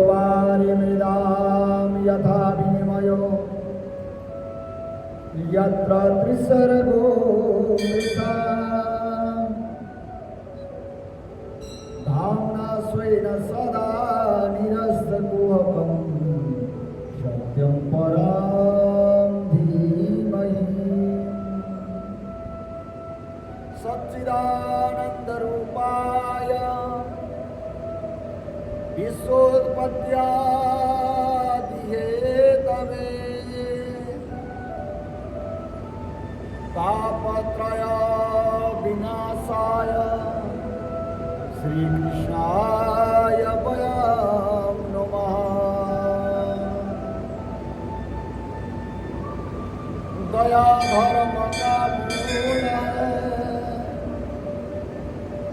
वारिमृदां यथा विनिमयो यत्र त्रिसर्गो मृषा धाम्ना स्वेन सदा निरस्तकुहकं सत्यं परं धीमहि सच्चिदानन्दरूपाय विश्वोत्पत्त्यादिहेतवे तापत्रय विनाशाय श्रीकृष्णाय वयं नमः। दयाधर्मकामूल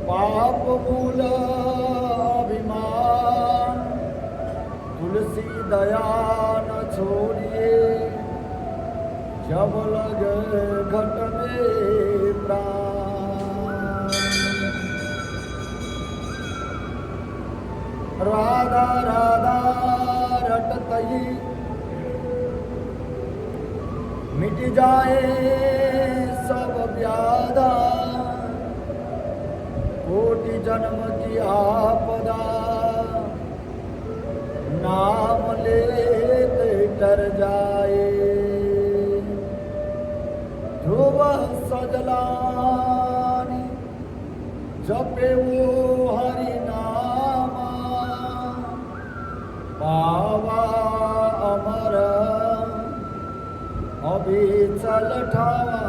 पापमूल अभिमान तुलसी दया न छोड़िए जब लगे घट में प्राण। राधा राधा रटतई मिट जाए सब व्याधा कोटि जन्म की आपदा नाम लेते डर जाए। ध्रुव सजलानी जपे वो हरि नामा पावा अमर अभिचल ठावा।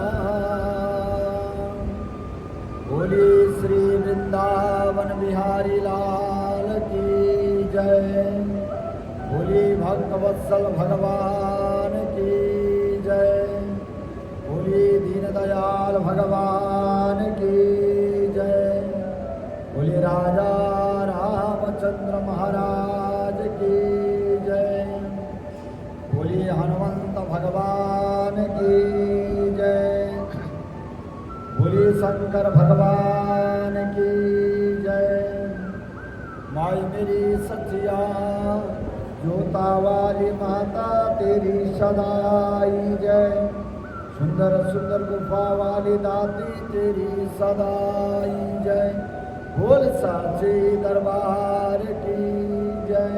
बोली श्री वृंदावन बिहारी लाल की जय। बोली भक्तवत्सल भगवान की जय। बोली दीनदयाल भगवान की जय। बोली राजा रामचंद्र महाराज की जय। बोली हनुमंत भगवान की जय। बोली शंकर भगवान की जय। माई मेरी सच्चिया जोता वाली माता तेरी सदाई जय। सुंदर सुंदर गुफा वाली दाती तेरी सदाई जय। बोल साचे दरबार की जय।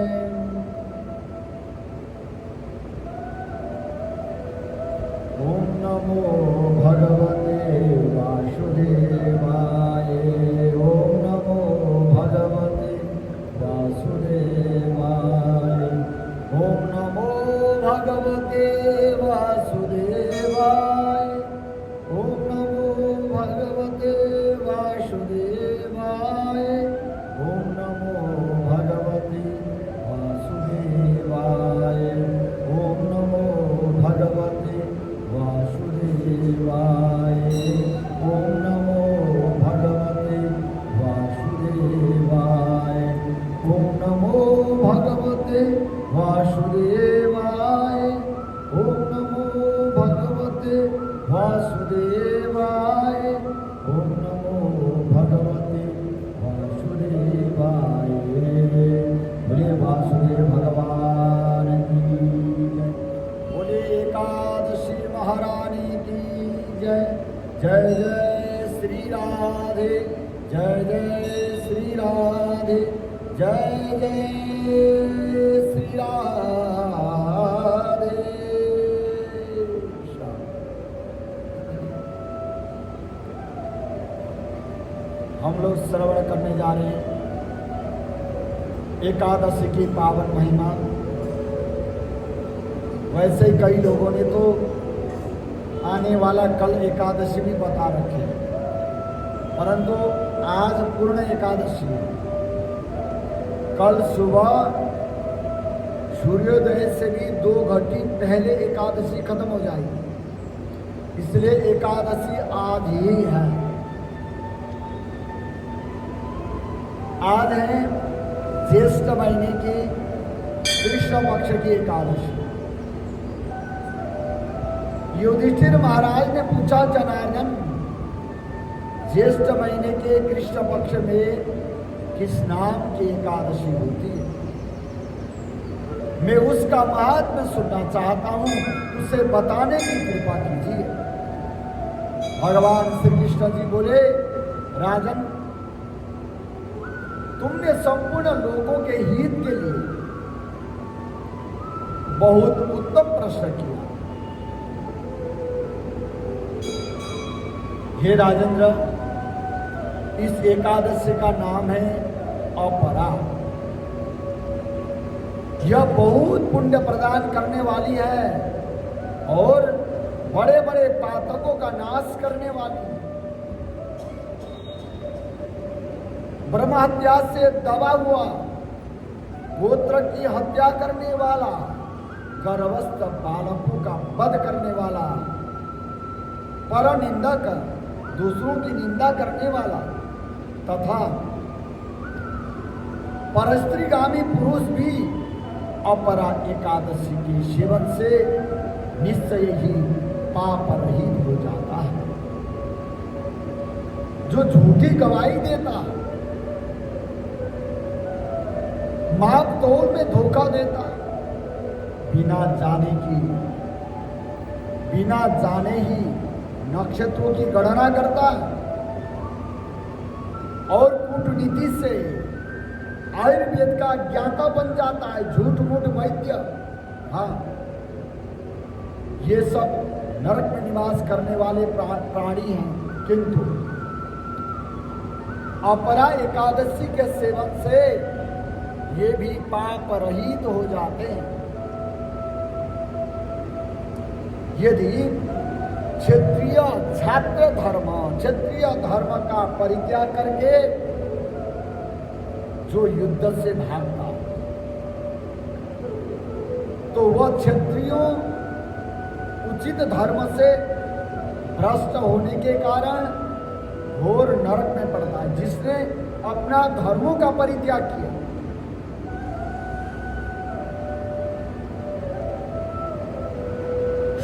ओम नमो भगवते वासुदेवाय। ओम नमो भगवते वासुदेवाय। ओम नमो भगवते वासुदेवाय। ओम नमो भगवते वासुदेवाय। ओम नमो भगवते वासुदेवाय। ओम नमो भगवते वासुदेवाय। ओम नमो भगवते वासुदेवाय। ओम नमो भगवते वासुदेवाय। ओम नमो भगवते वासुदेवाय। ओम नमो भगवते वासुदेवाय। बोले वासुदेव भगवान की जय। बोले एकादशी महारानी की जय। जय जय श्री राधे। जय जय श्री राधे। जय जय श्री राधे। हम लोग श्रवण करने जा रहे हैं एकादशी की पावन महिमा। वैसे ही कई लोगों ने तो आने वाला कल एकादशी भी बता रखे, परंतु आज पूर्ण एकादशी है। कल सुबह सूर्योदय से भी 2 घंटे पहले एकादशी खत्म हो जाएगी, इसलिए एकादशी आज ही है। आज है ज्येष्ठ महीने की कृष्ण पक्ष की एकादशी। युधिष्ठिर महाराज ने पूछा, जनार्दन ज्येष्ठ महीने के कृष्ण पक्ष में किस नाम की एकादशी होती है? मैं उसका महात्म्य सुनना चाहता हूं, उसे बताने की कृपा कीजिए। भगवान श्री कृष्ण जी बोले, राजन, तुमने संपूर्ण लोगों के हित के लिए बहुत उत्तम प्रश्न किया। हे राजेंद्र, इस एकादशी का नाम है अपरा। यह बहुत पुण्य प्रदान करने वाली है और बड़े बड़े पातकों का नाश करने वाली। ब्रह्महत्या से दबा हुआ, गोत्र की हत्या करने वाला, गर्भस्थ बालकों का वध करने वाला, परनिंदक, दूसरों की निंदा करने वाला तथा परस्त्रीगामी पुरुष भी अपरा एकादशी के सेवन से निश्चय ही पाप रहित हो जाता है। जो झूठी गवाही देता, माप तोल में धोखा देता, बिना जाने ही नक्षत्रों की गणना करता और कूटनीति से आयुर्वेद का ज्ञाता बन जाता है, झूठ मूठ वैद्य। हाँ, ये सब नरक में निवास करने वाले प्राणी हैं। किंतु अपरा एकादशी के सेवन से ये भी पाप रहित हो जाते हैं। यदि क्षत्रिय छात्र धर्म, क्षत्रिय धर्म का परित्याग करके जो युद्ध से भागता, तो वह क्षत्रियों उचित धर्म से भ्रष्ट होने के कारण घोर नरक में पड़ता है। जिसने अपना धर्मों का परित्याग किया,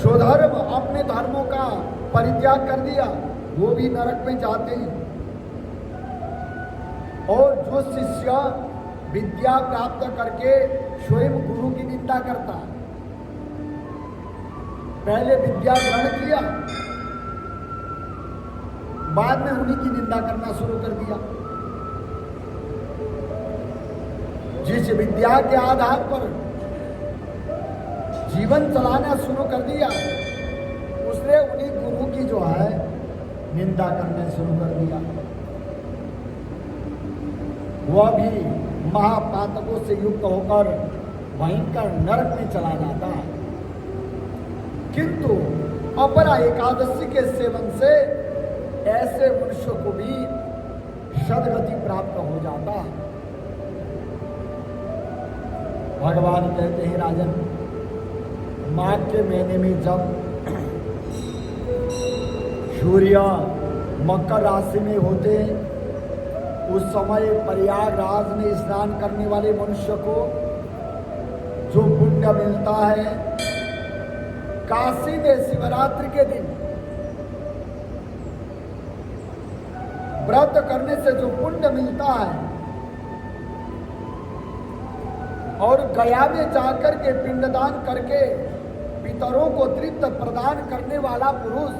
स्वधर्म अपने धर्मों का परित्याग कर दिया, वो भी नरक में जाते हैं। और जो शिष्य विद्या प्राप्त करके स्वयं गुरु की निंदा करता है, पहले विद्या ग्रहण किया, बाद में उन्हीं की निंदा करना शुरू कर दिया। जिस विद्या के आधार पर जीवन चलाना शुरू कर दिया, उसने उन्हीं गुरु की जो है निंदा करने शुरू कर दिया। वह भी महापातकों से युक्त होकर भयंकर नरक में चला जाता है। किंतु अपरा एकादशी के सेवन से ऐसे मनुष्य को भी सद्गति प्राप्त हो जाता है। भगवान कहते हैं, राजन, माघ के महीने में जब सूर्य मकर राशि में होते हैं, उस समय प्रयागराज में स्नान करने वाले मनुष्य को जो पुण्य मिलता है, काशी में शिवरात्रि के दिन व्रत करने से जो पुण्य मिलता है, और गया में जाकर के पिंडदान करके पितरों को तृप्त प्रदान करने वाला पुरुष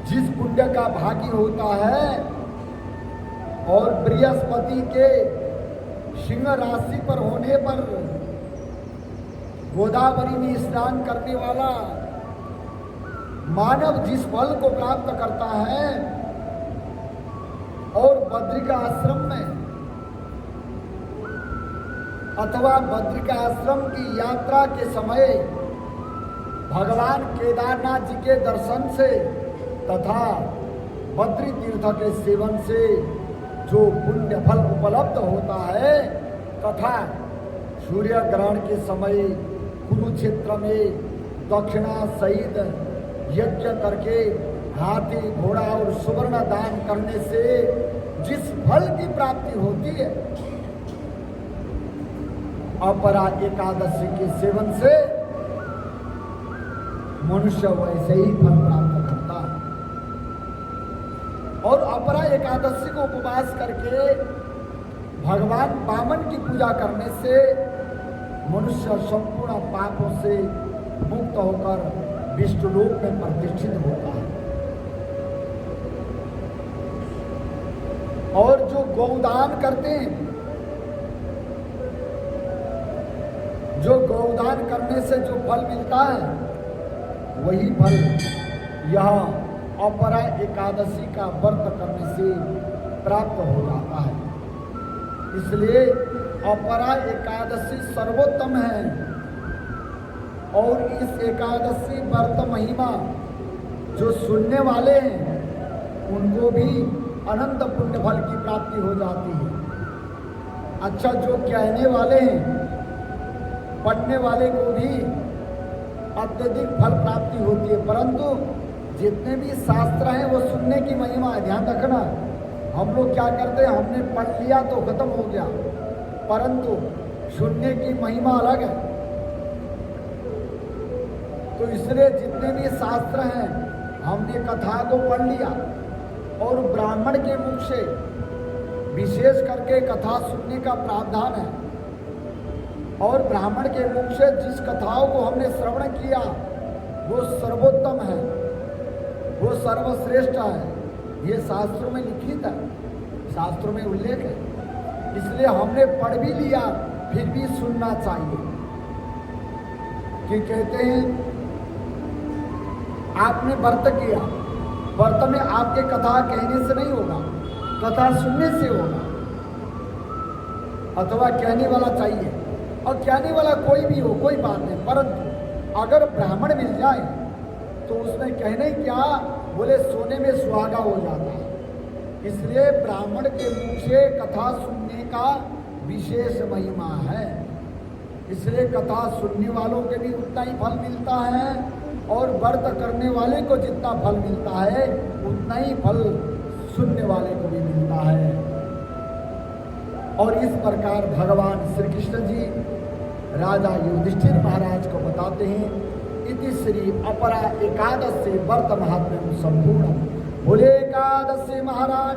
जिस पुण्य का भागी होता है, और बृहस्पति के सिंह राशि पर होने पर गोदावरी में स्नान करने वाला मानव जिस फल को प्राप्त करता है, और बद्रिका आश्रम में अथवा बद्रिका आश्रम की यात्रा के समय भगवान केदारनाथ जी के दर्शन से तथा बद्री तीर्थ के सेवन से जो पुण्य फल उपलब्ध होता है, तथा सूर्य ग्रहण के समय कुरुक्षेत्र में दक्षिणा सहित यज्ञ करके हाथी घोड़ा और सुवर्ण दान करने से जिस फल की प्राप्ति होती है, अपरा एकादशी के सेवन से मनुष्य वैसे ही फल प्राप्त करता है। और अपरा एकादशी को उपवास करके भगवान वामन की पूजा करने से मनुष्य संपूर्ण पापों से मुक्त होकर विष्णुलोक में प्रतिष्ठित होता है। और जो गौदान करते हैं, जो गौदान करने से जो फल मिलता है, वही फल यह अपरा एकादशी का व्रत करने से प्राप्त हो जाता है। इसलिए अपरा एकादशी सर्वोत्तम है और इस एकादशी व्रत महिमा जो सुनने वाले हैं उनको भी अनंत पुण्य फल की प्राप्ति हो जाती है। अच्छा, जो कहने वाले हैं, पढ़ने वाले को भी अत्यधिक फल प्राप्ति होती है, परंतु जितने भी शास्त्र हैं वो सुनने की महिमा है। ध्यान रखना, हम लोग क्या करते हैं, हमने पढ़ लिया तो खत्म हो गया, परंतु सुनने की महिमा अलग है। तो इसलिए जितने भी शास्त्र हैं, हमने कथा को पढ़ लिया और ब्राह्मण के मुख से विशेष करके कथा सुनने का प्रावधान है, और ब्राह्मण के मुख से जिस कथाओं को हमने श्रवण किया वो सर्वोत्तम है, वो सर्वश्रेष्ठ है। ये शास्त्रों में लिखित है, शास्त्रों में उल्लेख है। इसलिए हमने पढ़ भी लिया, फिर भी सुनना चाहिए। कि कहते हैं आपने व्रत किया, व्रत में आपके कथा कहने से नहीं होगा, कथा सुनने से होगा। अथवा कहने वाला चाहिए, और कहने वाला कोई भी हो, कोई बात नहीं, परंतु अगर ब्राह्मण मिल जाए तो उसमें कहने क्या, बोले सोने में सुहागा हो जाता है। इसलिए ब्राह्मण के मुख से कथा सुनने का विशेष महिमा है। इसलिए कथा सुनने वालों के भी उतना ही फल मिलता है, और व्रत करने वाले को जितना फल मिलता है उतना ही फल सुनने वाले को भी मिलता है। और इस प्रकार भगवान श्री कृष्ण जी राजा युधिष्ठिर महाराज को बताते हैं, इति श्री अपरा एकादशी व्रत महात्म्यम संपूर्ण। बोले एकादशी महाराज।